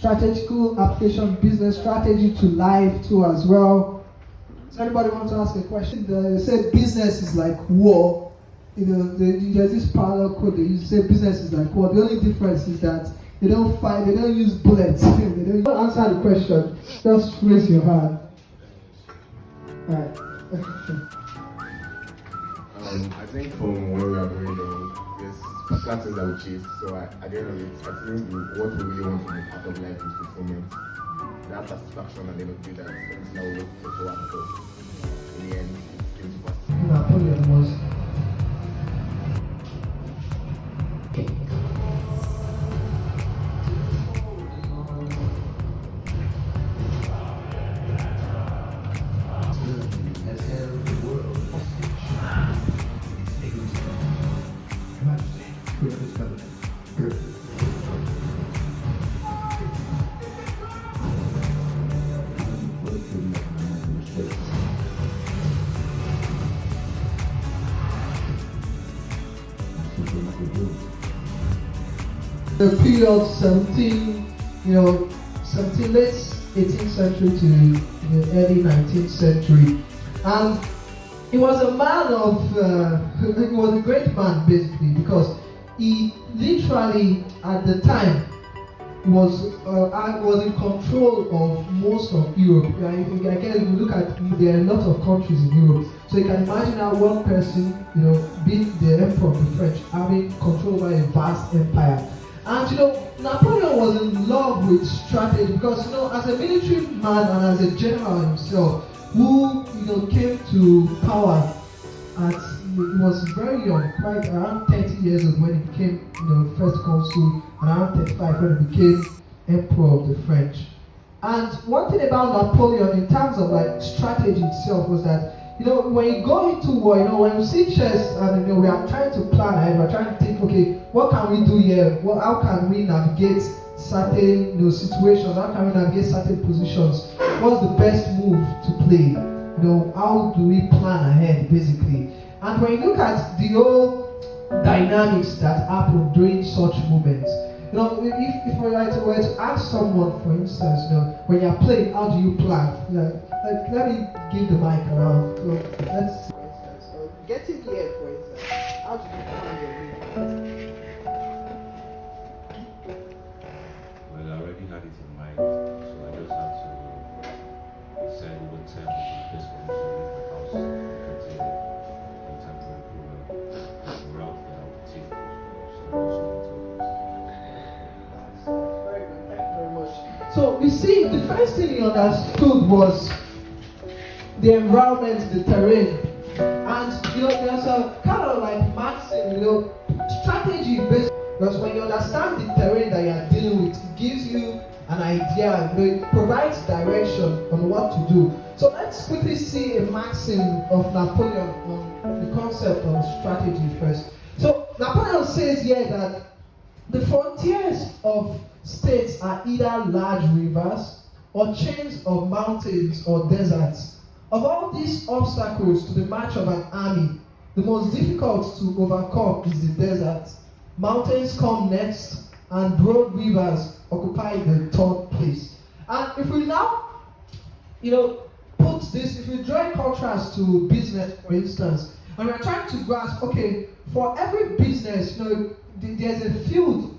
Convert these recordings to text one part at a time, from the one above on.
strategical application, business strategy to life too as well. Does anybody want to ask a question? They say business is like war. There's this parallel quote they use, say business is like war. The only difference is that they don't fight, they don't use bullets. They don't answer the question. Just raise your hand. Alright. I think from when we are very young, there's particular things that we chase. So at the end of it, I think what we really want to be part of life is fulfillment. That satisfaction at the end of the day, that's everything that we also work for. In the end, it's going to pass. Napoleon was the period 17 late 18th century to the early 19th century, and he was a man of he was a great man basically, because he literally at the time was in control of most of Europe. I guess if you look at, there are a lot of countries in Europe, so you can imagine how one person, being the emperor of the French, having control over a vast empire. And Napoleon was in love with strategy, because as a military man and as a general himself, who came to power he was very young, quite around 30 years old when he became first consul, and around 35 when he became emperor of the French. And one thing about Napoleon in terms of strategy itself was that when you go into war, when you see chess and we are trying to plan ahead, we're trying to think, okay, what can we do here? How can we navigate certain situations? How can we navigate certain positions? What's the best move to play? How do we plan ahead, basically? And when you look at the whole dynamics that happen during such moments, if we were to ask someone, for instance, when you're playing, how do you plan? Let me give the mic around. So let's, for instance, getting here, for instance, how do you plan your game? Well, I already had it in mind, so I just have to decide what time of the best for me to leave the house to continue in time to improve the route that I would take. Very good. Thank you very much. So you see, the first thing he understood was the environment, the terrain, and there's a kind of maxim, strategy based, because when you understand the terrain that you are dealing with, it gives you an idea, it provides direction on what to do. So let's quickly see a maxim of Napoleon on the concept of strategy first. So Napoleon says here that the frontiers of states are either large rivers or chains of mountains or deserts. Of all these obstacles to the march of an army, the most difficult to overcome is the desert. Mountains come next, and broad rivers occupy the third place. And if we now, put this, if we draw a contrast to business, for instance, and we're trying to grasp, okay, for every business, there's a field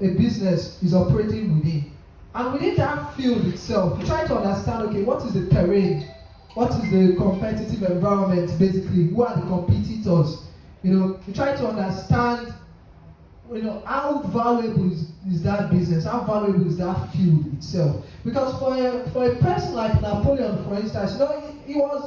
a business is operating within. And within that field itself, we try to understand, okay, what is the terrain? What is the competitive environment, basically? Who are the competitors? We try to understand, how valuable is that business? How valuable is that field itself? Because for a person like Napoleon, for instance,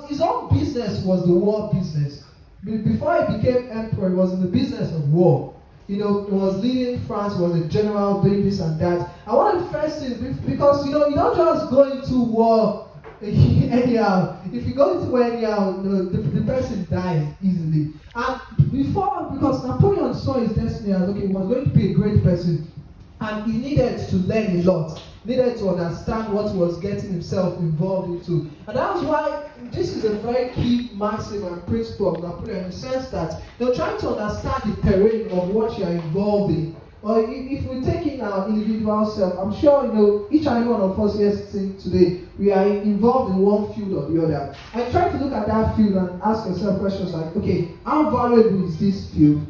his own business was the war business. Before he became emperor, he was in the business of war. He was leading France, was a general doing this and that. And one of the first things, because you don't just go into war anyhow. If you go into war anyhow, the person dies easily. And before, because Napoleon saw his destiny as, okay, he was going to be a great person, and he needed to learn a lot, needed to understand what he was getting himself involved into. And that's why this is a very key maxim and principle of Napoleon, in the sense that trying to understand the terrain of what you are involved in or if we take in our individual self, I'm sure each and every one of us here sitting today, we are involved in one field or the other. And try to look at that field and ask yourself questions like, okay, how valuable is this field?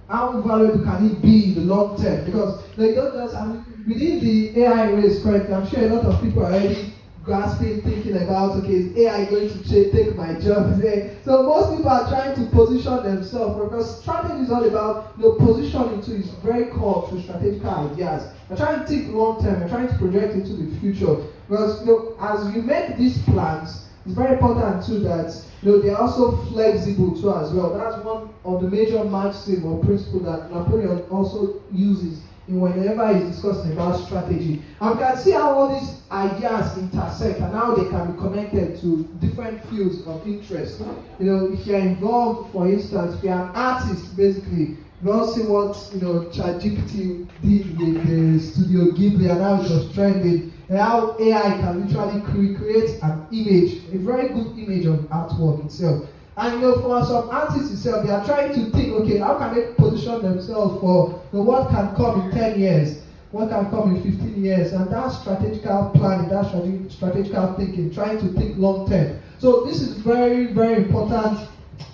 How valuable can it be in the long term? Because you don't just, within the AI race, correctly, I'm sure a lot of people are already grasping, thinking about, okay, is AI going to take my job? So most people are trying to position themselves, because strategy is all about positioning too is very core to strategic ideas. You're trying to think long term, you're trying to project into the future. Because as you make these plans, it's very important too that they're also flexible too as well. That's one of the major maxims or principles that Napoleon also uses in whenever he's discussing about strategy. And we can see how all these ideas intersect and how they can be connected to different fields of interest. If you're involved, for instance, if you're an artist, basically, you all see what ChatGPT did with the Studio Ghibli and how it was trending, and how AI can literally create an image, a very good image of artwork itself. And for some artists itself, they are trying to think, okay, how can they position themselves for what can come in 10 years, what can come in 15 years, and that strategical planning, that strategical thinking, trying to think long term. So this is very, very important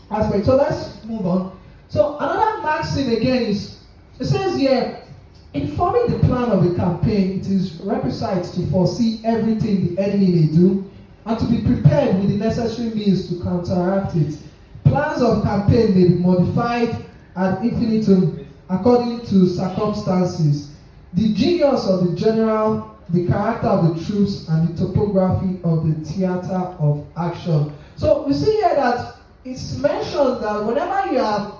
aspect. So let's move on. So another maxim again is, it says here, in forming the plan of a campaign, it is requisite to foresee everything the enemy may do, and to be prepared with the necessary means to counteract it. Plans of campaign may be modified ad infinitum according to circumstances. The genius of the general, the character of the troops, and the topography of the theater of action. So we see here that it's mentioned that whenever you are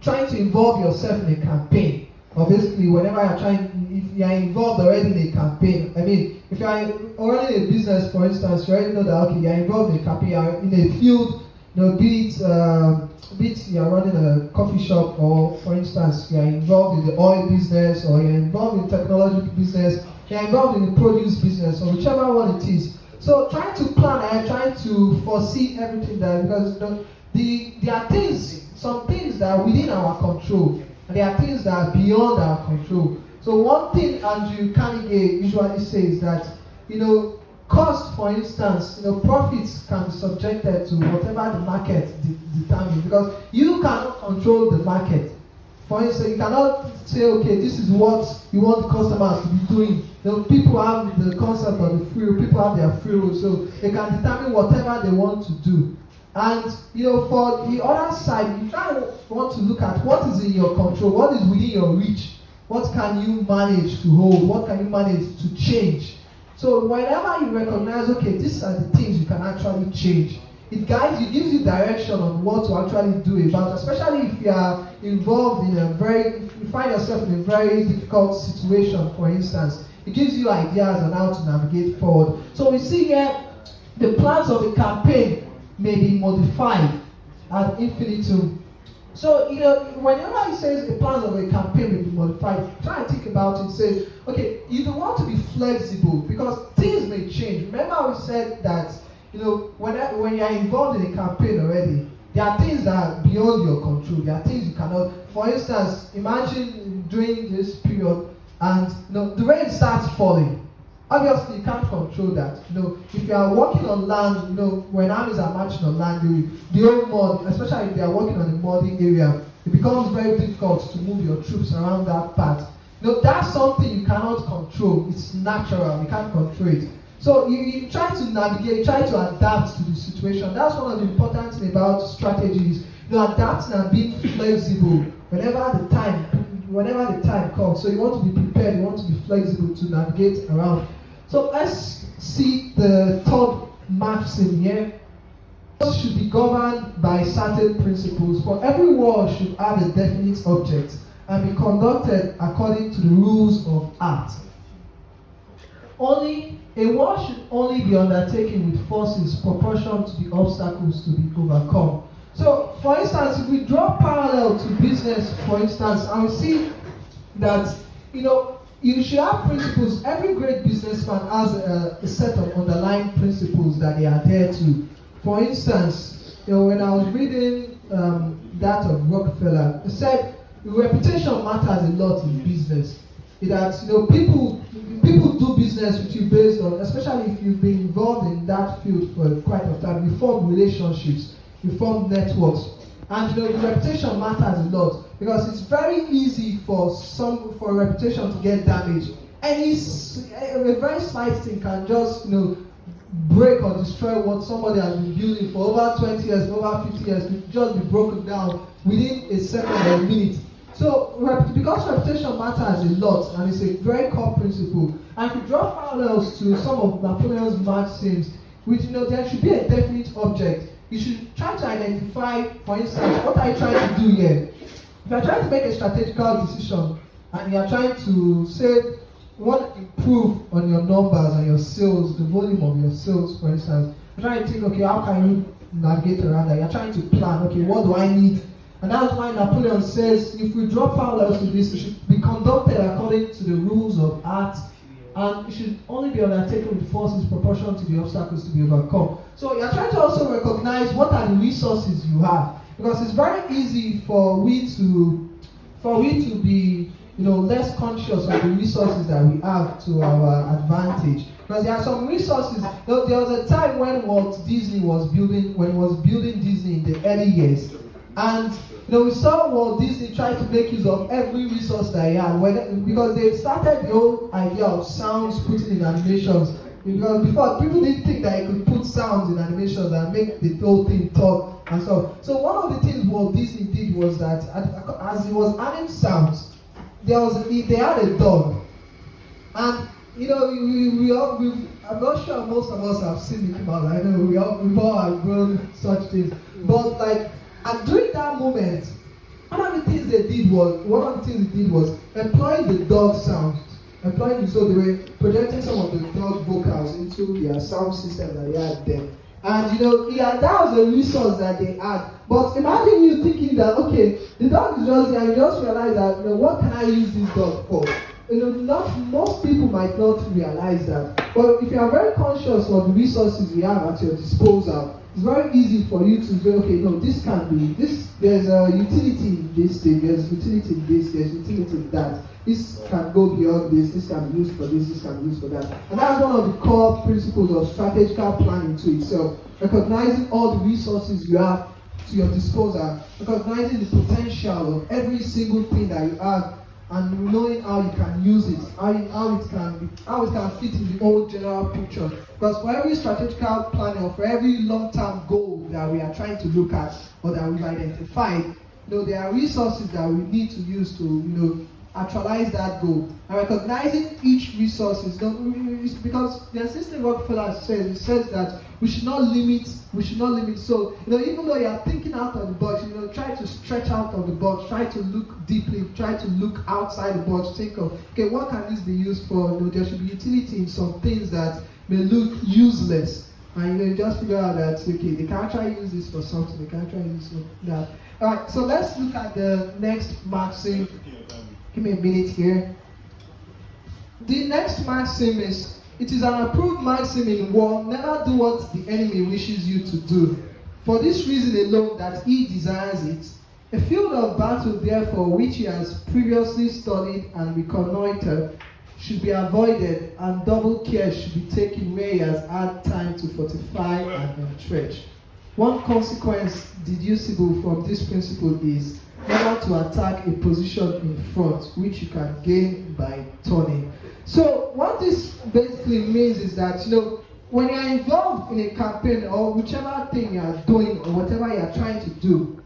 trying to involve yourself in a campaign, or basically whenever if you are involved already in a campaign, if you are already in a business, for instance, you already know that, okay, you are involved in a campaign, you are in a field, be it you are running a coffee shop, or for instance, you are involved in the oil business, or you are involved in technology business, you are involved in the produce business, or whichever one it is. So trying to plan and trying to foresee everything there, because there are things, some things that are within our control, and there are things that are beyond our control. So one thing Andrew Carnegie usually says that, cost, for instance, profits can be subjected to whatever the market determines, because you cannot control the market. For instance, you cannot say, okay, this is what you want the customers to be doing. People have the concept of the free will, people have their free will, so they can determine whatever they want to do. And for the other side, you kind of want to look at what is in your control, what is within your reach, what can you manage to hold, what can you manage to change. So whenever you recognize, okay, these are the things you can actually change, it guides you, gives you direction on what to actually do about, especially if you are involved in if you find yourself in a very difficult situation, for instance. It gives you ideas on how to navigate forward. So we see here, the plans of the campaign may be modified ad infinitum. So, whenever he says the plans of a campaign may be modified, try and think about it. Say, okay, you don't want to be flexible because things may change. Remember we said that, when you are involved in a campaign already, there are things that are beyond your control. There are things you cannot. For instance, imagine during this period and the rain starts falling. Obviously, you can't control that. If you are working on land, when armies are marching on land, the old mud, especially if they are working on a muddy area, it becomes very difficult to move your troops around that part. That's something you cannot control. It's natural. You can't control it. So you try to navigate, you try to adapt to the situation. That's one of the important things about strategies. Adapting and being flexible whenever the time comes. So you want to be prepared, you want to be flexible to navigate around. So let's see the third maxim here. Wars should be governed by certain principles, for every war should have a definite object and be conducted according to the rules of art. A war should only be undertaken with forces proportional to the obstacles to be overcome. So, for instance, if we draw parallel to business, for instance, and we see that, you should have principles. Every great businessman has a set of underlying principles that they adhere to. For instance, when I was reading that of Rockefeller, it said reputation matters a lot in business. That people do business with you based on, especially if you've been involved in that field for quite a time. You form relationships, you form networks, and the reputation matters a lot because it's very easy for a reputation to get damaged. A very slight thing can just break or destroy what somebody has been building for over 20 years, over 50 years, to just be broken down within a second or a minute. So, because reputation matters a lot, and it's a very core principle, and if you draw parallels to some of Napoleon's maxims, which there should be a definite object. You should try to identify, for instance, what are you trying to do here? If you are trying to make a strategical decision, and you are trying to say, you want to improve on your numbers and your sales, the volume of your sales, for instance, you're trying to think, okay, how can you navigate around that? You're trying to plan, okay, what do I need? And that's why Napoleon says, if we draw parallels to this, it should be conducted according to the rules of art, and it should only be undertaken with forces proportional to the obstacles to be overcome. So you're trying to also recognize what are the resources you have, because it's very easy for we to be less conscious of the resources that we have to our advantage. Because there are some resources. There was a time when Walt Disney was building Disney in the early years. And we saw Walt Disney try to make use of every resource that he had, because they started the whole idea of sounds put in animations. Because before, people didn't think that you could put sounds in animations and make the whole thing talk and so. So one of the things Walt Disney did was that as he was adding sounds, they had a dog, and I'm not sure most of us have seen Mickey Mouse. I know we've all have grown such things, but and during that moment, one of the things they did was employing the dog sound. So they were projecting some of the dog vocals into their sound system that they had there. And that was a resource that they had. But imagine you thinking that, okay, the dog is just there, you just realize that, what can I use this dog for? Not most people might not realize that. But if you are very conscious of the resources you have at your disposal, it's very easy for you to say, okay, no, this can be this. There's a utility in this thing. There's utility in this. There's utility in that. This can go beyond this. This can be used for this. This can be used for that. And that's one of the core principles of strategical planning to itself. Recognizing all the resources you have to your disposal, recognizing the potential of every single thing that you have, and knowing how you can use it, how it can fit in the whole general picture. Because for every strategical planning or for every long-term goal that we are trying to look at or that we've identified, there are resources that we need to use to actualize that goal. And recognizing each resource is because the assistant Rockefeller says that we should not limit. So, even though you are thinking out of the box, try to stretch out of the box, try to look deeply, try to look outside the box, think of, okay, what can this be used for? There should be utility in some things that may look useless. And you just figure out that, okay, they can try to use this for something, they can try to use it for that. Alright, so let's look at the next maxim. Give me a minute here. The next maxim is, it is an approved maxim in war, never do what the enemy wishes you to do. For this reason alone that he desires it. A field of battle, therefore, which he has previously studied and reconnoitered, should be avoided, and double care should be taken where he has had time to fortify and entrench. One consequence deducible from this principle is never to attack a position in front, which you can gain by turning. So what this basically means is that, when you are involved in a campaign or whichever thing you are doing or whatever you are trying to do,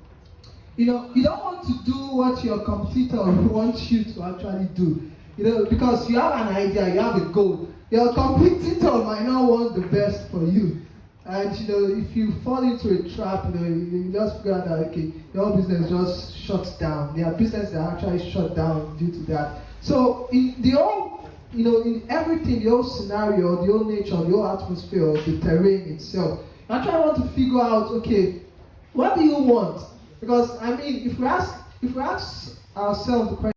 you don't want to do what your competitor wants you to actually do. Because you have an idea, you have a goal. Your competitor might not want the best for you. And if you fall into a trap, you just figure out that, okay, your business just shuts down. There are businesses that actually shut down due to that. So in the whole, in everything, the whole scenario, the whole nature, the whole atmosphere, the terrain itself, I try want to figure out, okay, what do you want? Because if we ask ourselves the question,